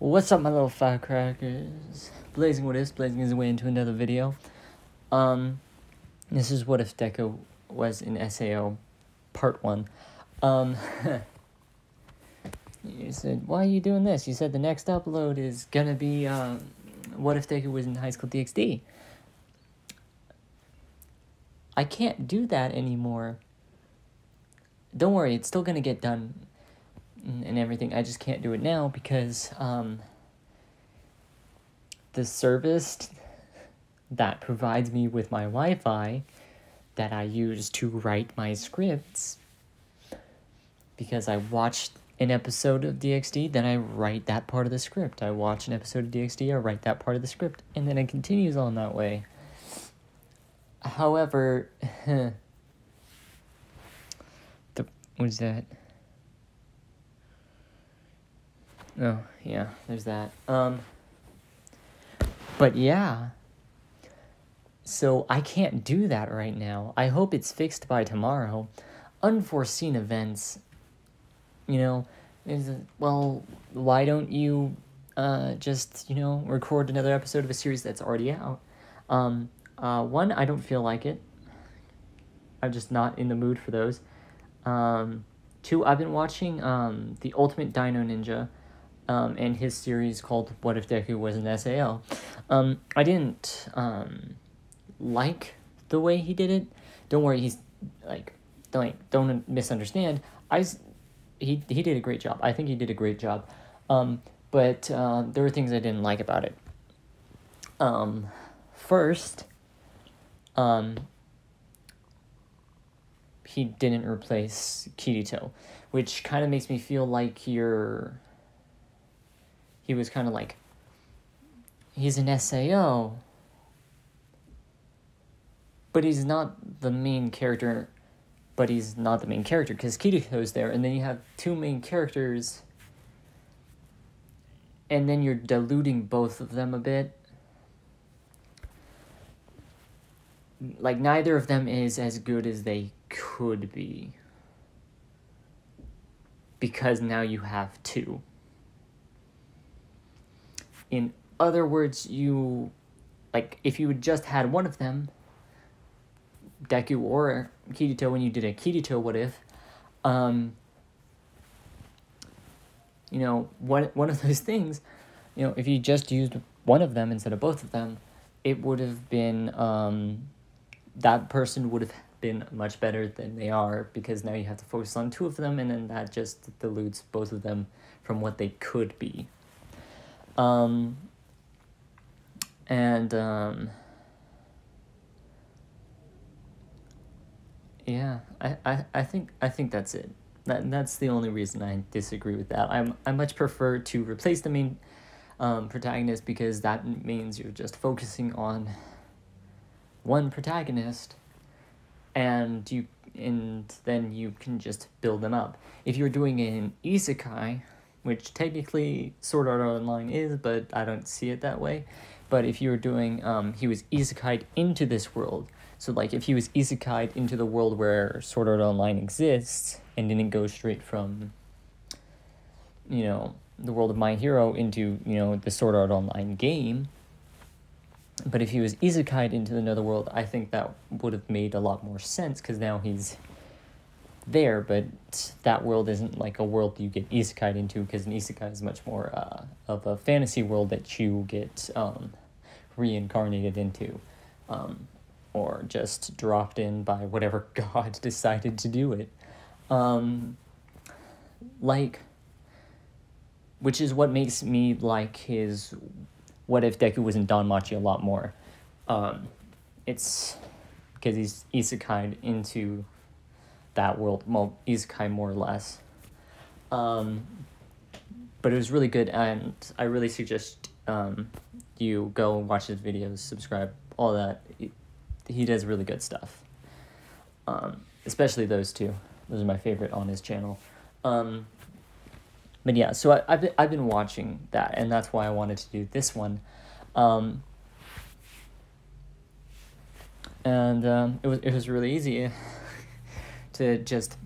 What's up, my little firecrackers? Blazing what is, blazing his way into another video. This is what if Deku was in SAO, part 1. You said, why are you doing this? You said the next upload is gonna be, what if Deku was in High School DxD? I can't do that anymore. Don't worry, it's still gonna get done and everything. I just can't do it now because the service that provides me with my Wi-Fi that I use to write my scripts, because I watched an episode of DxD, then I write that part of the script. I watch an episode of DxD, I write that part of the script, and then it continues on that way. However, what is that? Oh, yeah, there's that. But yeah, so I can't do that right now. I hope it's fixed by tomorrow. Unforeseen events, you know, well, why don't you just, record another episode of a series that's already out? One, I don't feel like it. I'm just not in the mood for those. Two, I've been watching The Ultimate Dino Ninja and his series called What If Deku Was an SAO. I didn't like the way he did it. Don't worry, he's don't misunderstand. He did a great job. I think he did a great job. But there were things I didn't like about it. First, he didn't replace Kirito, which kind of makes me feel like he was kind of like, he's an SAO, but he's not the main character, because Kirito's there, and then you have two main characters, and then you're diluting both of them a bit. Like, neither of them is as good as they could be, because now you have two. In other words, if you had just had one of them, Deku or Kirito, when you did a Kirito what if, one of those things, if you just used one of them instead of both of them, it would have been, that person would have been much better than they are, because now you have to focus on two of them, and then that just dilutes both of them from what they could be. Yeah, I think that's it. That's the only reason I disagree with that. I much prefer to replace the main protagonist, because that means you're just focusing on one protagonist, and then you can just build them up. If you're doing an isekai, which technically Sword Art Online is, but I don't see it that way. But if you were doing, he was isekai'd into this world. So, if he was isekai'd into the world where Sword Art Online exists, and didn't go straight from, the world of My Hero into, the Sword Art Online game. But if he was isekai'd into another world, I think that would have made a lot more sense, because now he's there, but that world isn't like a world you get isekai'd into, because an isekai is much more of a fantasy world that you get reincarnated into, or just dropped in by whatever god decided to do it. Which is what makes me like his What If Deku Was in Danmachi a lot more. It's because he's isekai'd into that world, well, isekai more or less. But it was really good, and I really suggest you go and watch his videos, subscribe, all that. He does really good stuff. Especially those two. Those are my favorite on his channel. But yeah, so I've been watching that, and that's why I wanted to do this one. It was really easy to just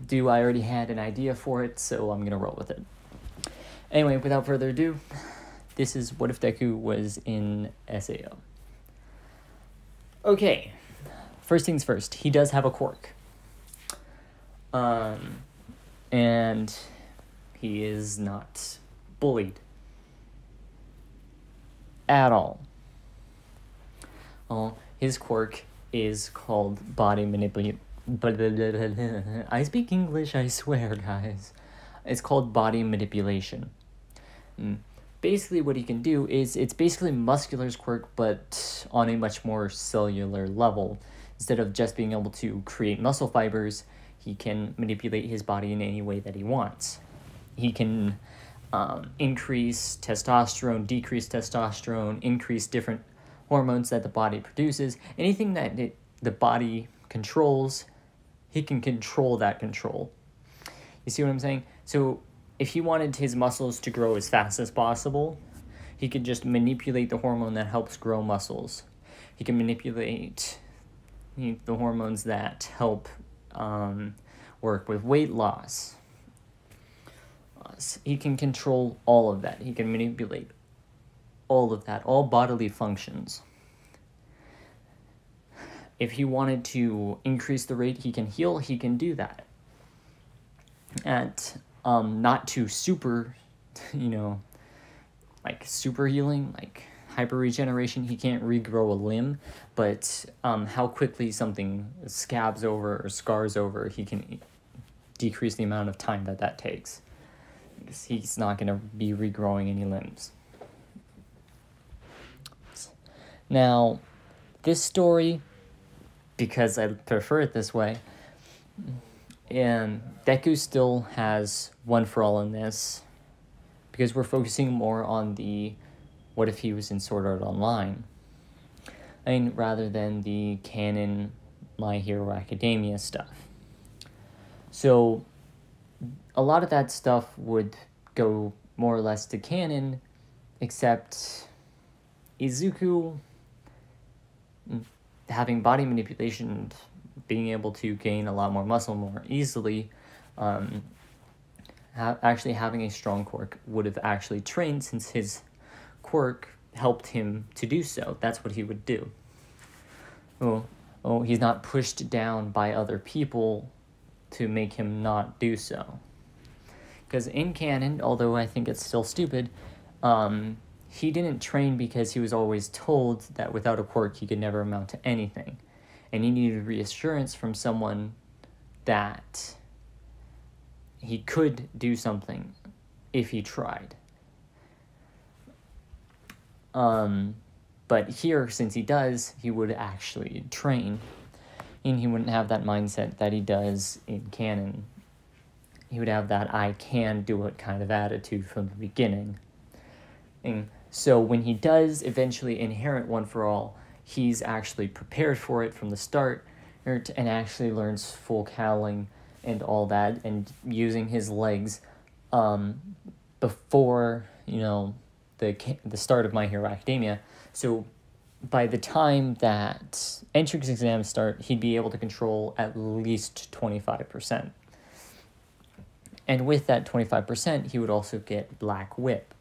do. I already had an idea for it, so I'm gonna roll with it. Anyway, without further ado, this is What If Deku was in SAO. Okay, first things first, he does have a quirk. And he is not bullied at all. Oh, his quirk is called body manipulation. I speak English, I swear, guys. It's called body manipulation. Basically, what he can do is, it's basically Muscular's quirk, but on a much more cellular level. Instead of just being able to create muscle fibers, he can manipulate his body in any way that he wants. He can increase testosterone, decrease testosterone, increase different hormones that the body produces. Anything that the body controls, he can control that control. You see what I'm saying? So if he wanted his muscles to grow as fast as possible, he could just manipulate the hormone that helps grow muscles. He can manipulate the hormones that help work with weight loss. He can control all of that. He can manipulate all of that, all bodily functions. If he wanted to increase the rate he can heal, he can do that. At not to super, like super healing, like hyper regeneration, he can't regrow a limb, but how quickly something scabs over or scars over, he can decrease the amount of time that takes. Because he's not going to be regrowing any limbs. Now, this story, because I prefer it this way, and Deku still has one for all in this, because we're focusing more on the what if he was in Sword Art Online, rather than the canon My Hero Academia stuff. So a lot of that stuff would go more or less to canon, except Izuku having body manipulation and being able to gain a lot more muscle more easily, actually having a strong quirk would have actually trained, since his quirk helped him to do so. That's what he would do. He's not pushed down by other people to make him not do so. Because in canon, although I think it's still stupid, he didn't train because he was always told that without a quirk he could never amount to anything. And he needed reassurance from someone that he could do something if he tried. But here, since he does, he would actually train. And he wouldn't have that mindset that he does in canon. He would have that I can do it kind of attitude from the beginning. And so when he does eventually inherit One for All, he's actually prepared for it from the start, and actually learns full cowling and all that, and using his legs before, the start of My Hero Academia. So by the time that entrance exams start, he'd be able to control at least 25%. And with that 25%, he would also get Black Whip.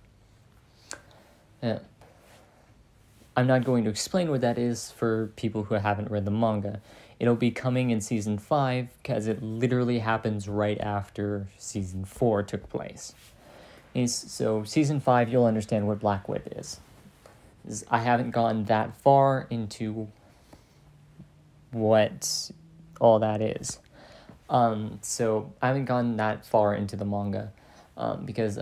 I'm not going to explain what that is for people who haven't read the manga. It'll be coming in Season 5, because it literally happens right after Season 4 took place. So Season 5, you'll understand what Black Whip is. I haven't gone that far into what all that is. So I haven't gone that far into the manga, because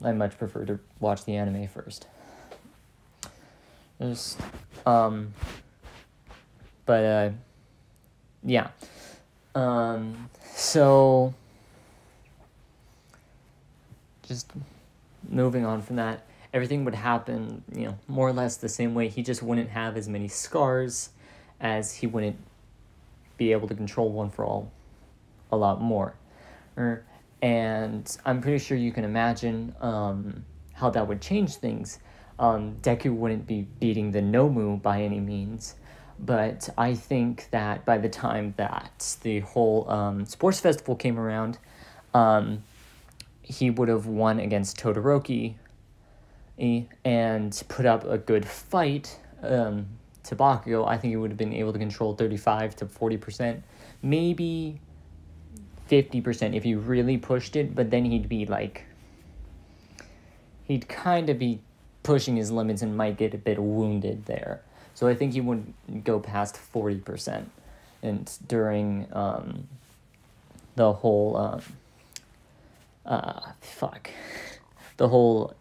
I much prefer to watch the anime first. Yeah. So just moving on from that, everything would happen, more or less the same way. He just wouldn't have as many scars, as he wouldn't be able to control One for All a lot more. And I'm pretty sure you can imagine how that would change things. Deku wouldn't be beating the Nomu by any means, but I think that by the time that the whole sports festival came around, he would have won against Todoroki and put up a good fight to Bakugo, I think he would have been able to control 35 to 40%, maybe 50% if he really pushed it, but then he'd kind of be pushing his limits and might get a bit wounded there. So I think he wouldn't go past 40%. And during the whole the whole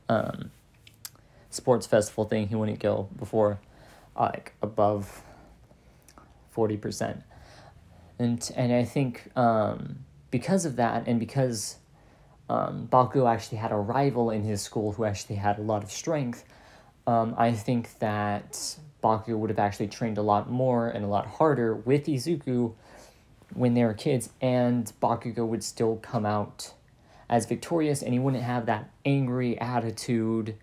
sports festival thing, he wouldn't go before above 40%. And I think because of that, and because Bakugo actually had a rival in his school who actually had a lot of strength, I think that Bakugo would have actually trained a lot more and a lot harder with Izuku when they were kids, and Bakugo would still come out as victorious, and he wouldn't have that angry attitude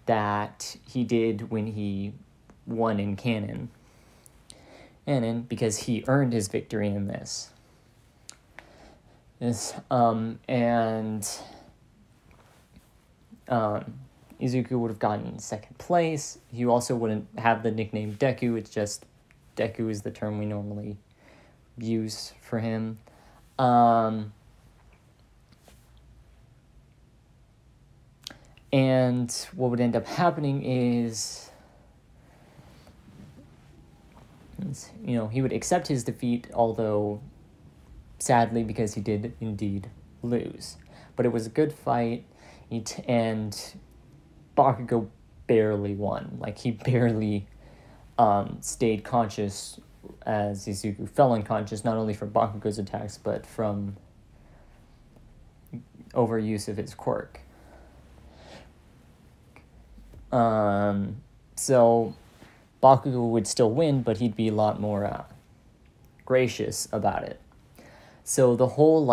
that he did when he won in canon, because he earned his victory in this. Izuku would have gotten second place. He also wouldn't have the nickname Deku. It's just Deku is the term we normally use for him. And what would end up happening is, he would accept his defeat, although sadly, because he did indeed lose. But it was a good fight, and Bakugo barely won. He barely stayed conscious as Izuku fell unconscious, not only from Bakugo's attacks, but from overuse of his quirk. So Bakugo would still win, but he'd be a lot more gracious about it. So the whole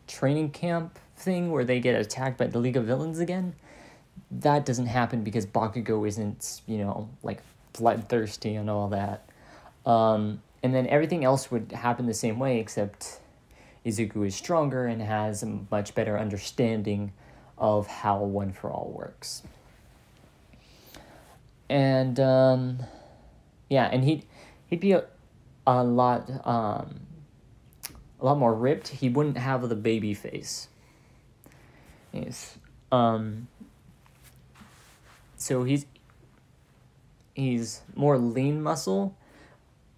training camp thing where they get attacked by the League of Villains again, that doesn't happen because Bakugo isn't, bloodthirsty and all that. And then everything else would happen the same way, except Izuku is stronger and has a much better understanding of how One for All works. And and he'd be a lot more ripped. He wouldn't have the baby face. Yes. So he's more lean muscle,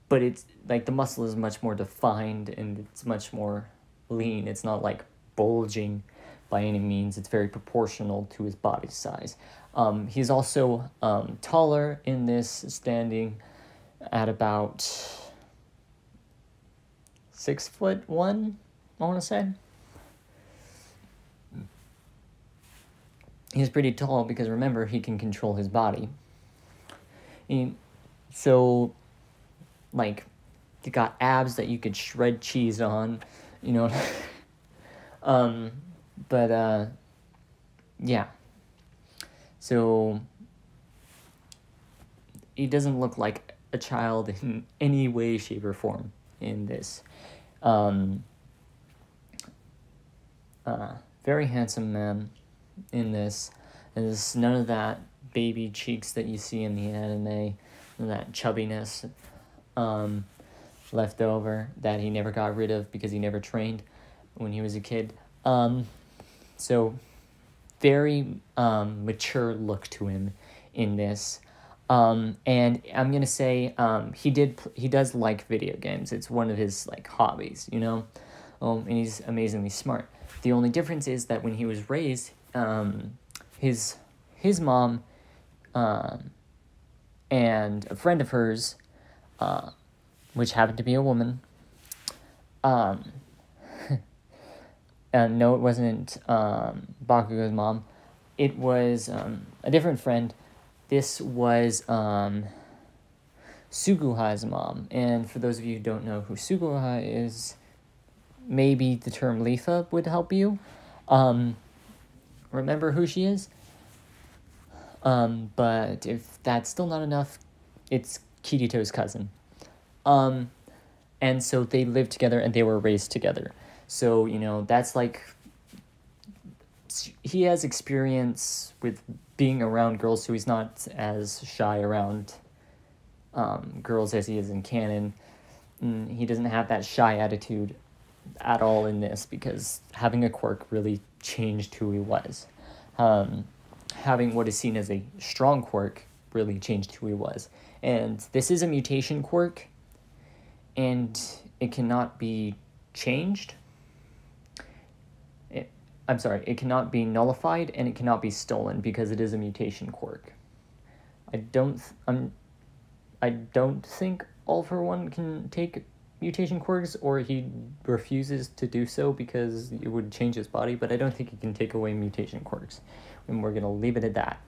but it's the muscle is much more defined and it's much more lean. It's not bulging by any means. It's very proportional to his body size. He's also taller in this, standing at about 6'1", I want to say. He's pretty tall because, remember, he can control his body. So, you got abs that you could shred cheese on, yeah. So, he doesn't look like a child in any way, shape, or form in this. Very handsome man in this. There's none of that baby cheeks that you see in the anime, and that chubbiness left over that he never got rid of because he never trained when he was a kid. So very mature look to him in this. And I'm gonna say he does like video games. It's one of his hobbies, and he's amazingly smart. The only difference is that when he was raised, his mom and a friend of hers, which happened to be a woman, and no, it wasn't Bakugo's mom. It was a different friend. This was Suguha's mom. And for those of you who don't know who Suguha is, maybe the term Lifa would help you remember who she is. But if that's still not enough, it's Kirito's cousin. And so they lived together and they were raised together. So, you know, that's like, he has experience with being around girls, so he's not as shy around girls as he is in canon. And he doesn't have that shy attitude at all in this, because having a quirk really changed who he was. Having what is seen as a strong quirk really changed who he was. And this is a mutation quirk, and it cannot be changed. It cannot be nullified, and it cannot be stolen, because it is a mutation quirk. I don't think All For One can take mutation quirks, or he refuses to do so because it would change his body, but I don't think he can take away mutation quirks, and we're gonna leave it at that.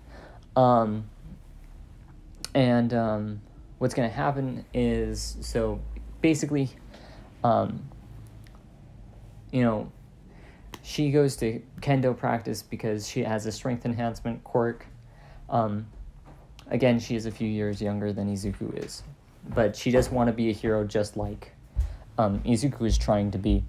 What's gonna happen is, so basically, you know, she goes to kendo practice because she has a strength enhancement quirk. Again, she is a few years younger than Izuku is, but she does want to be a hero just like Izuku is trying to be.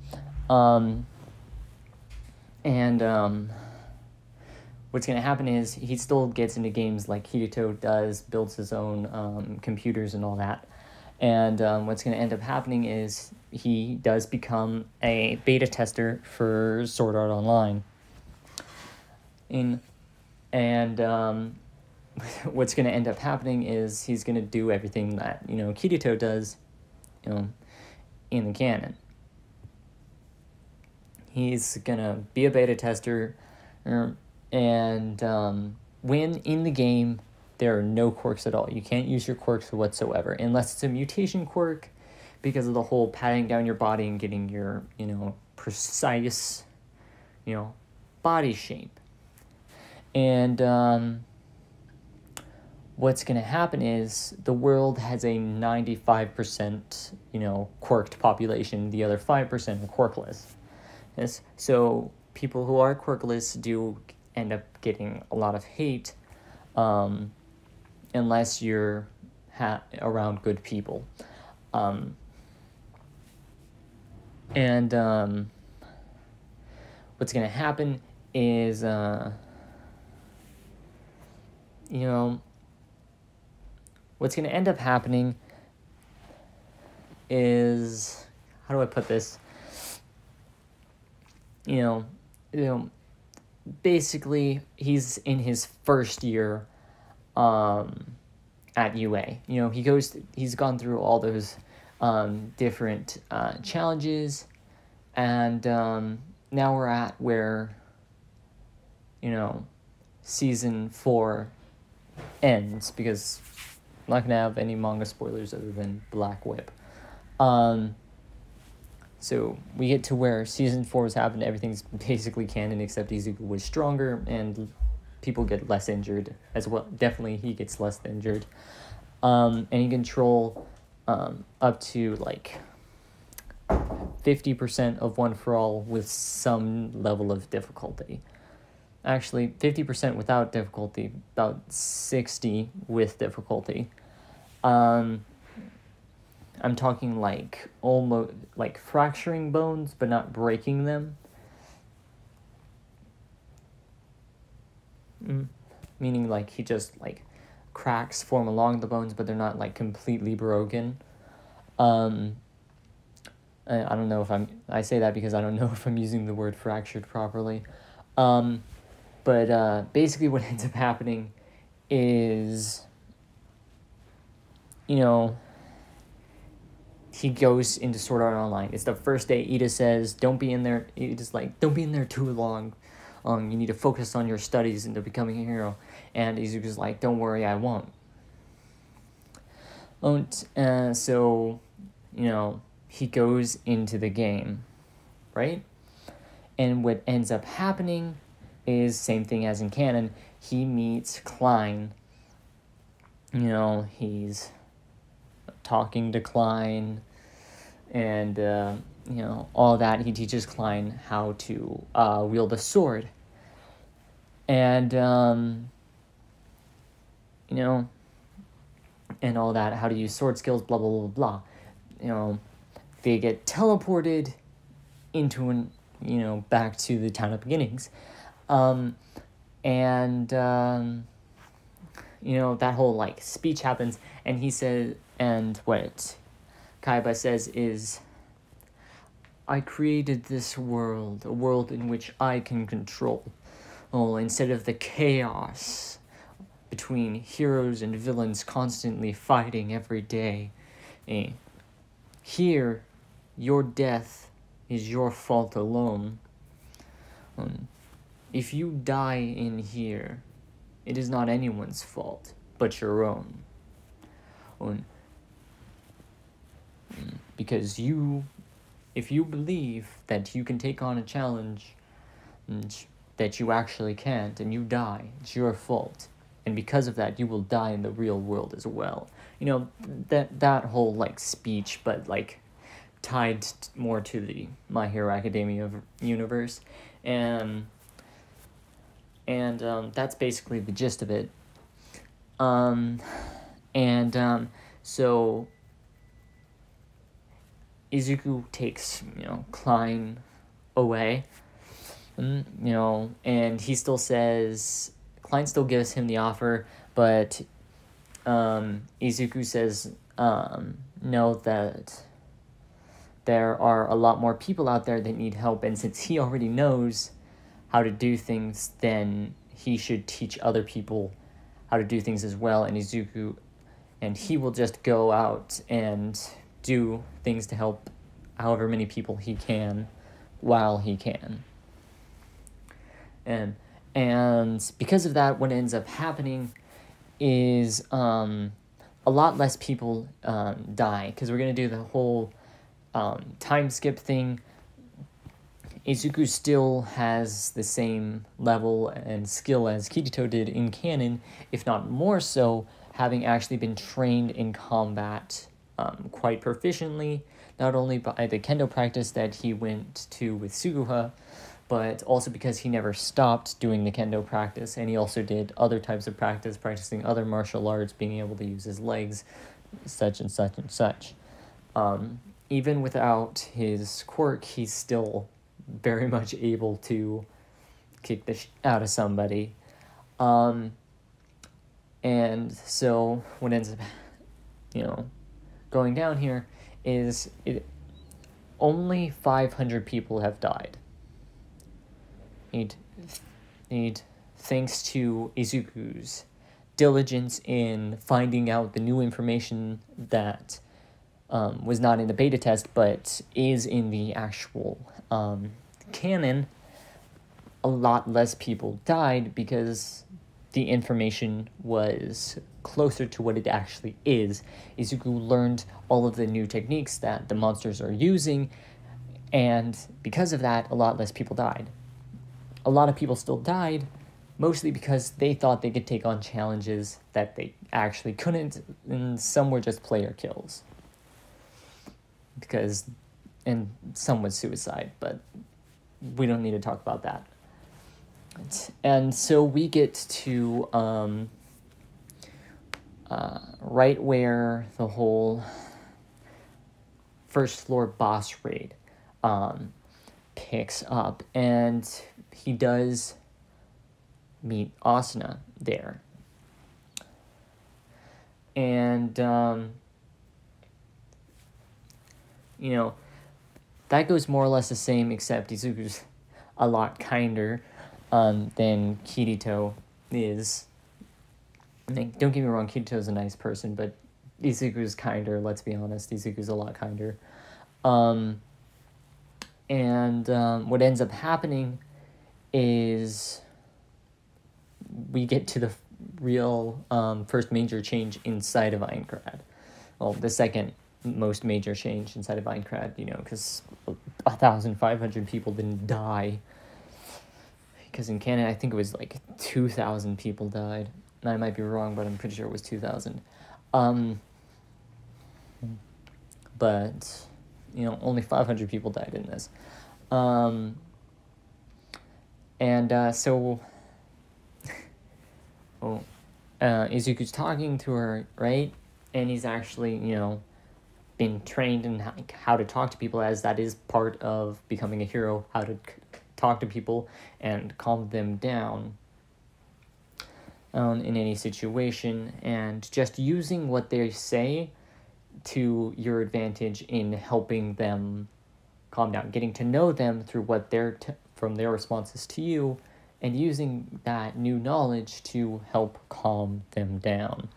What's going to happen is he still gets into games like Hito does, builds his own computers and all that. And what's going to end up happening is he does become a beta tester for Sword Art Online. What's going to end up happening is he's going to do everything that, you know, Kirito does, you know, in the canon. He's going to be a beta tester, and when in the game, there are no quirks at all. You can't use your quirks whatsoever, unless it's a mutation quirk, because of the whole patting down your body and getting your, you know, precise, you know, body shape. And what's going to happen is the world has a 95%, you know, quirked population. The other 5% are quirkless. Yes? So people who are quirkless do end up getting a lot of hate, unless you're around good people. What's going to happen is, you know, what's going to end up happening is, how do I put this? You know, basically, he's in his first year at UA. You know, he's gone through all those different challenges, and now we're at where, you know, season 4 ends, because I'm not going to have any manga spoilers other than Black Whip. So we get to where season 4 has happened, everything's basically canon except Izuku was stronger, and people get less injured as well. Definitely he gets less injured. And he can control up to like 50% of One For All with some level of difficulty. Actually, 50% without difficulty, about 60 with difficulty. I'm talking like almost like fracturing bones, but not breaking them. Meaning like he just like cracks form along the bones, but they're not like completely broken. I don't know if I say that because I don't know if I'm using the word fractured properly. But basically what ends up happening is, you know, he goes into Sword Art Online. It's the first day. Ida says, don't be in there. Ida's like, don't be in there too long. You need to focus on your studies into becoming a hero. And Izuku's like, don't worry, I won't. So, you know, he goes into the game, right? And what ends up happening is same thing as in canon. He meets Klein. You know, he's talking to Klein, and you know, all that. He teaches Klein how to wield a sword, and you know, and all that, how to use sword skills, blah blah blah blah. You know, they get teleported into an, back to the town of beginnings. And that whole like speech happens, and he says, and what Kaiba says is, I created this world, a world in which I can control. Instead of the chaos between heroes and villains constantly fighting every day. Here, your death is your fault alone. If you die in here, it is not anyone's fault, but your own. Because if you believe that you can take on a challenge that you actually can't, and you die, it's your fault. And because of that, you will die in the real world as well. That whole like speech, but like tied more to the My Hero Academia universe. And that's basically the gist of it. So Izuku takes, Klein away, and he still says, Klein still gives him the offer, but Izuku says, no, that there are a lot more people out there that need help, and since he already knows how to do things, then he should teach other people how to do things as well, and he will just go out and do things to help however many people he can while he can. And because of that, what ends up happening is a lot less people die, because we're going to do the whole time skip thing. Izuku still has the same level and skill as Kirito did in canon, if not more so, having actually been trained in combat quite proficiently, not only by the kendo practice that he went to with Suguha, but also because he never stopped doing the kendo practice, and he also did other types of practice, practicing other martial arts, being able to use his legs, such and such and such. Even without his quirk, he's still very much able to kick the out of somebody. And so what ends up, going down here is only 500 people have died. Thanks to Izuku's diligence in finding out the new information that was not in the beta test, but is in the actual canon, a lot less people died because the information was closer to what it actually is. Izuku learned all of the new techniques that the monsters are using, and because of that, a lot less people died. A lot of people still died, mostly because they thought they could take on challenges that they actually couldn't, and some were just player kills. And some was suicide, but we don't need to talk about that. And so we get to right where the whole first floor boss raid picks up, and he does meet Asuna there. And that goes more or less the same, except Izuku's a lot kinder than Kirito is. Don't get me wrong, Kirito's a nice person, but Izuku's kinder, let's be honest. Izuku's a lot kinder. What ends up happening is we get to the real first major change inside of Aincrad. Well, the second most major change inside of Aincrad, because 1,500 people didn't die. Because in Canada, I think it was like 2,000 people died. And I might be wrong, but I'm pretty sure it was 2,000. But, only 500 people died in this. Izuku's talking to her, right? And he's actually, been trained in how to talk to people, as that is part of becoming a hero, how to talk to people and calm them down in any situation, and just using what they say to your advantage in helping them calm down, getting to know them through what from their responses to you, and using that new knowledge to help calm them down.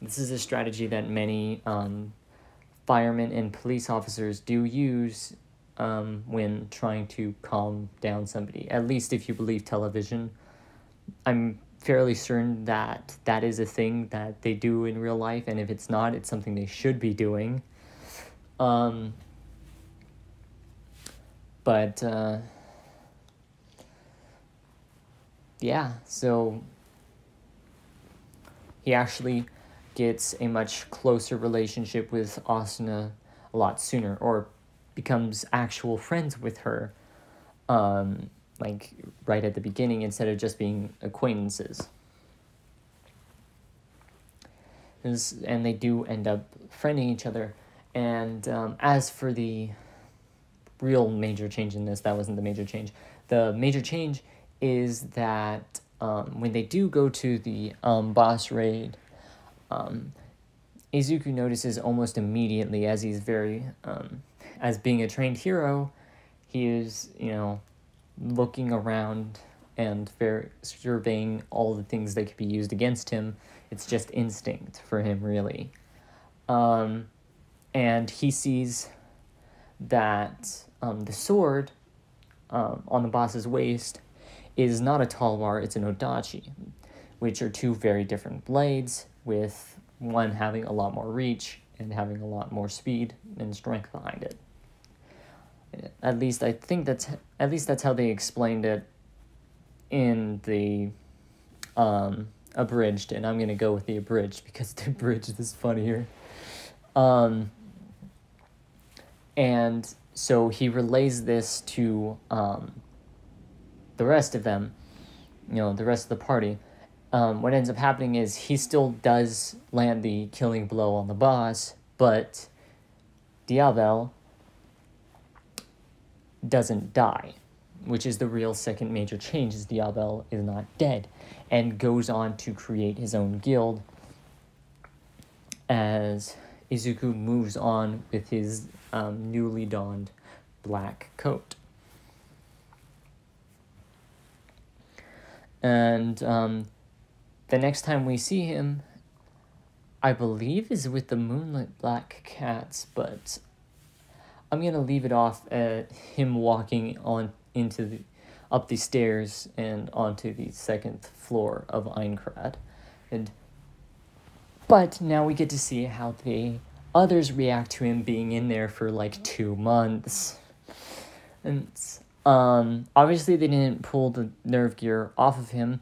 This is a strategy that many firemen and police officers do use when trying to calm down somebody, at least if you believe television. I'm fairly certain that that is a thing that they do in real life, and if it's not, it's something they should be doing. Yeah, so he actually gets a much closer relationship with Asuna a lot sooner, or becomes actual friends with her, like right at the beginning, instead of just being acquaintances. And they do end up friending each other. And as for the real major change in this, that wasn't the major change. The major change is that when they do go to the boss raid, Izuku notices almost immediately, as he's as being a trained hero, he is, looking around and surveying all the things that could be used against him. It's just instinct for him, really. And he sees that the sword on the boss's waist is not a talwar, it's an odachi, which are two very different blades, with one having a lot more reach and having a lot more speed and strength behind it. At least that's how they explained it in the abridged, and I'm gonna go with the abridged because the abridged is funnier. And so he relays this to the rest of them, the rest of the party. What ends up happening is he still does land the killing blow on the boss, but Diabel doesn't die, which is the real second major change, is Diabel is not dead, and goes on to create his own guild as Izuku moves on with his newly donned black coat. And the next time we see him, I believe, is with the Moonlit Black Cats, but I'm gonna leave it off at him walking on up the stairs and onto the second floor of Aincrad. But now we get to see how the others react to him being in there for like 2 months. And obviously they didn't pull the nerve gear off of him.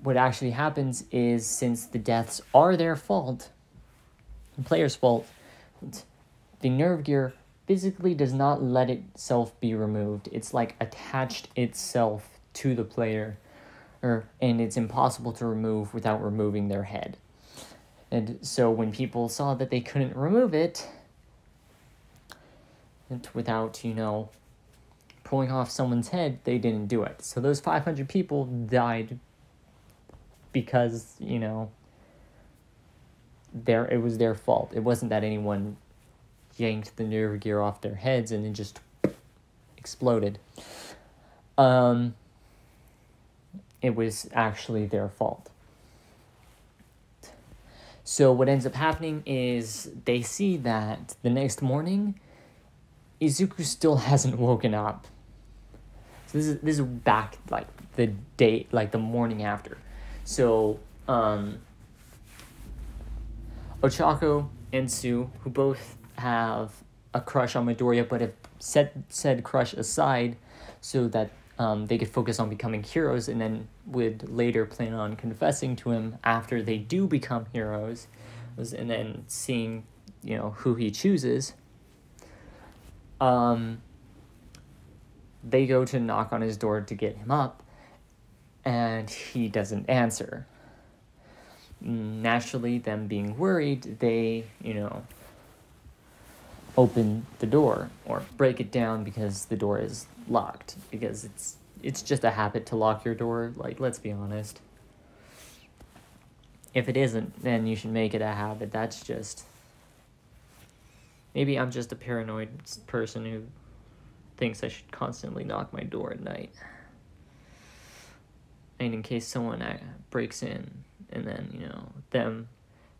What actually happens is, since the deaths are their fault, the player's fault, the nerve gear physically does not let itself be removed. It's like attached itself to the player, and it's impossible to remove without removing their head. And so when people saw that they couldn't remove it, and without, pulling off someone's head, they didn't do it. So those 500 people died because, it was their fault. It wasn't that anyone yanked the nerve gear off their heads and it just exploded. It was actually their fault. So what ends up happening is they see that the next morning, Izuku still hasn't woken up. So this is back like the day, like the morning after. So Ochako and Sue, who both have a crush on Midoriya, but have set said crush aside so that they could focus on becoming heroes, and then would later plan on confessing to him after they do become heroes, and then seeing, who he chooses. They go to knock on his door to get him up, and he doesn't answer. Naturally, them being worried, they, open the door or break it down because the door is locked, because it's just a habit to lock your door. Like, let's be honest. If it isn't, then you should make it a habit. That's just... Maybe I'm just a paranoid person who thinks I should constantly knock my door at night. And in case someone breaks in, and then, you know, them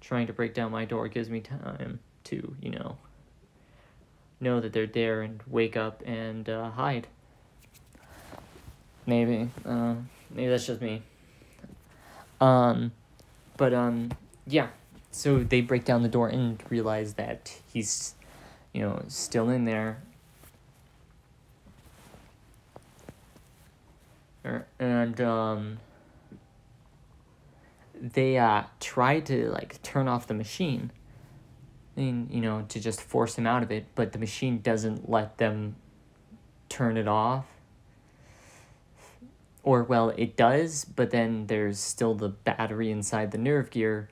trying to break down my door gives me time to, you know that they're there and wake up and hide. Maybe that's just me. Yeah. So they break down the door and realize that he's, you know, still in there. And they try to, like, turn off the machine, and, you know, to just force him out of it, but the machine doesn't let them turn it off. Or, well, it does, but then there's still the battery inside the nerve gear,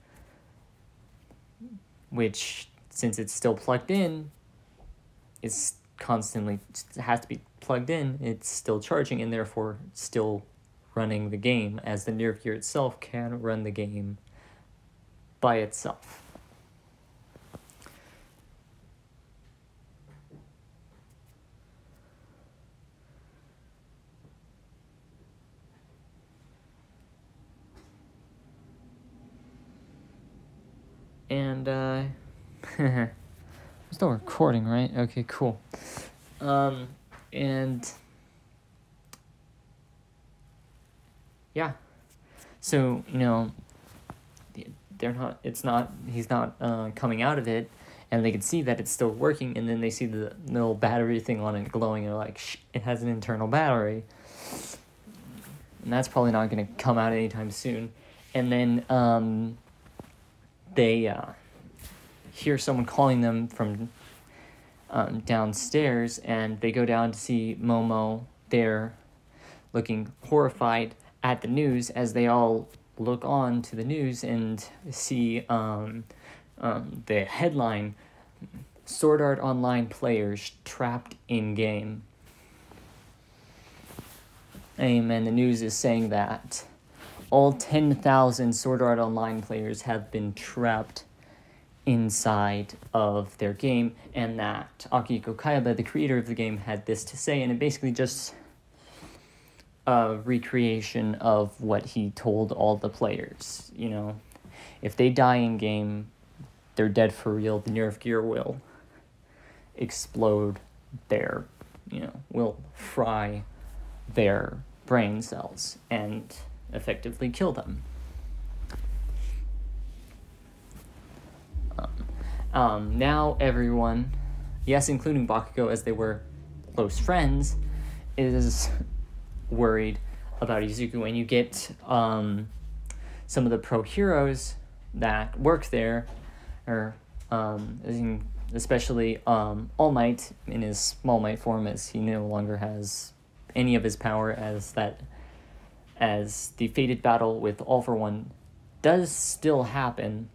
which, since it's still plugged in, it's constantly, it has to be plugged in, it's still charging, and therefore still running the game, as the nerve gear itself can run the game by itself. And I'm still recording, right? Okay, cool. And yeah, so, you know, he's not coming out of it, and they can see that it's still working, and then they see the little battery thing on it glowing, and they're like, it has an internal battery, and that's probably not going to come out anytime soon. And then they hear someone calling them from downstairs, and they go down to see Momo there, looking horrified at the news, as they all look on to the news and see the headline, Sword Art Online players trapped in-game. And the news is saying that all 10,000 Sword Art Online players have been trapped inside of their game, and that Akihiko Kayaba, the creator of the game, had this to say, and it basically just a recreation of what he told all the players. You know, if they die in game, they're dead for real. The nerve gear will explode their, will fry their brain cells and effectively kill them. Now everyone, yes, including Bakugo, as they were close friends, is worried about Izuku. And you get some of the pro heroes that work there, or especially All Might in his Small Might form, as he no longer has any of his power, as the fated battle with All for One does still happen,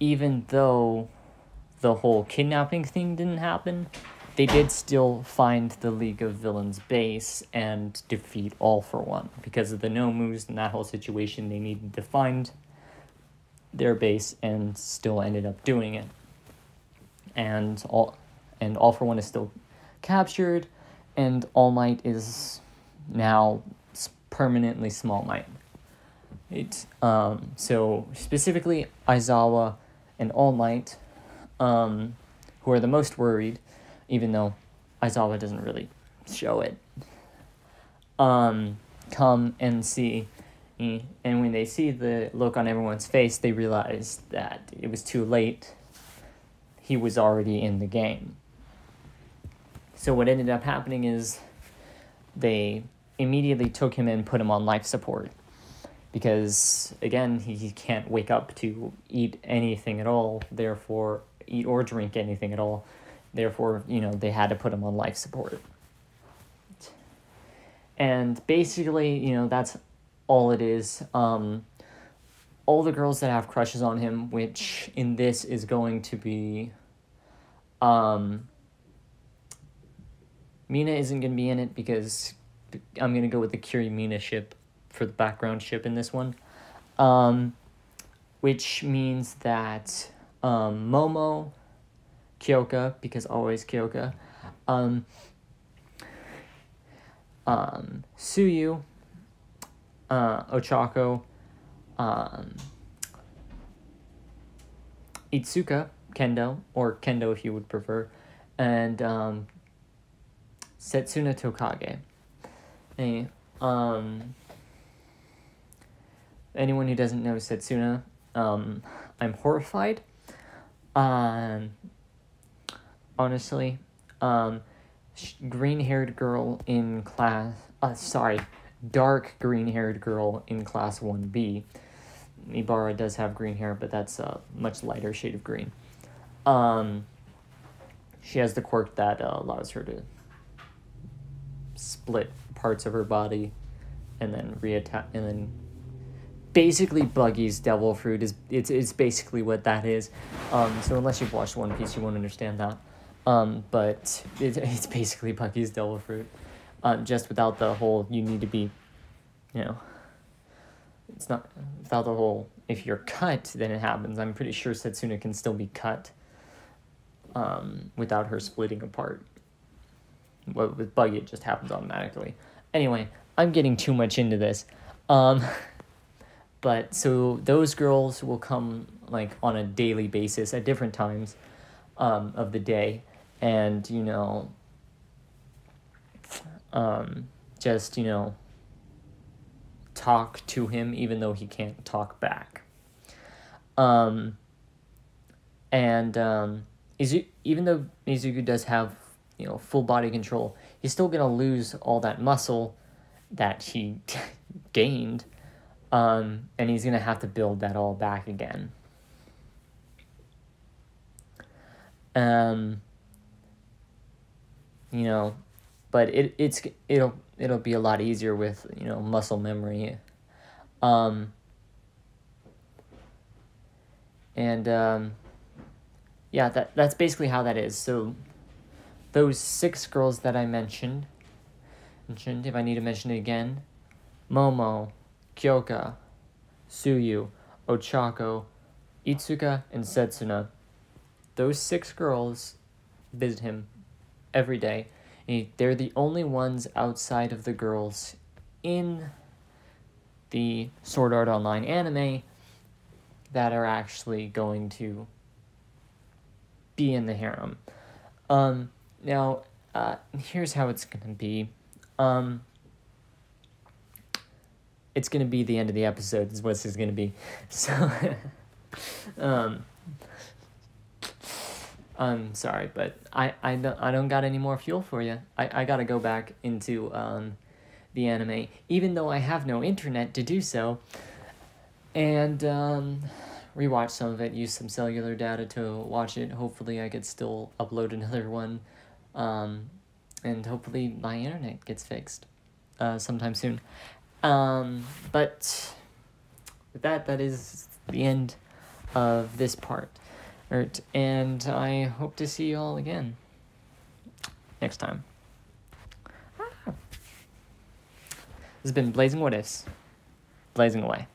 even though the whole kidnapping thing didn't happen. They did still find the League of Villains base and defeat All for One. Because of the no moves and that whole situation, they needed to find their base and still ended up doing it. And All for One is still captured, and All Might is now permanently Small Might. So specifically Aizawa and All Might, who are the most worried, even though Aizawa doesn't really show it, come and see, and when they see the look on everyone's face, they realize that it was too late. He was already in the game. So what ended up happening is they immediately took him and put him on life support, because, again, he can't wake up to eat anything at all, therefore, eat or drink anything at all. Therefore, they had to put him on life support. And basically, that's all it is. All the girls that have crushes on him, which in this is going to be Mina isn't going to be in it because I'm going to go with the Kiri-Mina ship for the background ship in this one. Which means that Momo, Kyoka, because always Kyoka, Suyu, Ochako, Itsuka, Kendo, or Kendo if you would prefer, and Setsuna Tokage. Anyone who doesn't know Setsuna, I'm horrified. Honestly, green-haired girl in class... dark green-haired girl in class 1B. Ibara does have green hair, but that's a much lighter shade of green. She has the quirk that allows her to split parts of her body and then reattach, and then basically Buggy's devil fruit is it's basically what that is. So unless you've watched One Piece, you won't understand that. But it's basically Buggy's devil fruit, just without the whole you need to be, it's not without the whole if you're cut then it happens. I'm pretty sure Setsuna can still be cut without her splitting apart. With Buggy it just happens automatically. Anyway, I'm getting too much into this. But so those girls will come like on a daily basis at different times of the day, and just talk to him even though he can't talk back. Even though Izuku does have full body control, he's still gonna lose all that muscle that he gained, and he's gonna have to build that all back again. But it'll be a lot easier with muscle memory, that's basically how that is. So those 6 girls that I mentioned, if I need to mention it again, Momo, Kyoka, Suyu, Ochako, Itsuka, and Setsuna. Those 6 girls visit him every day. They're the only ones outside of the girls in the Sword Art Online anime that are actually going to be in the harem. Now, here's how it's going to be. It's going to be the end of the episode is what this is going to be. So, I'm sorry, but I don't got any more fuel for you. I got to go back into the anime, even though I have no internet to do so, and rewatch some of it, use some cellular data to watch it. Hopefully I could still upload another one, and hopefully my internet gets fixed sometime soon. But with that is the end of this part. And I hope to see you all again next time. This has been Blazing What Ifs. Blazing away.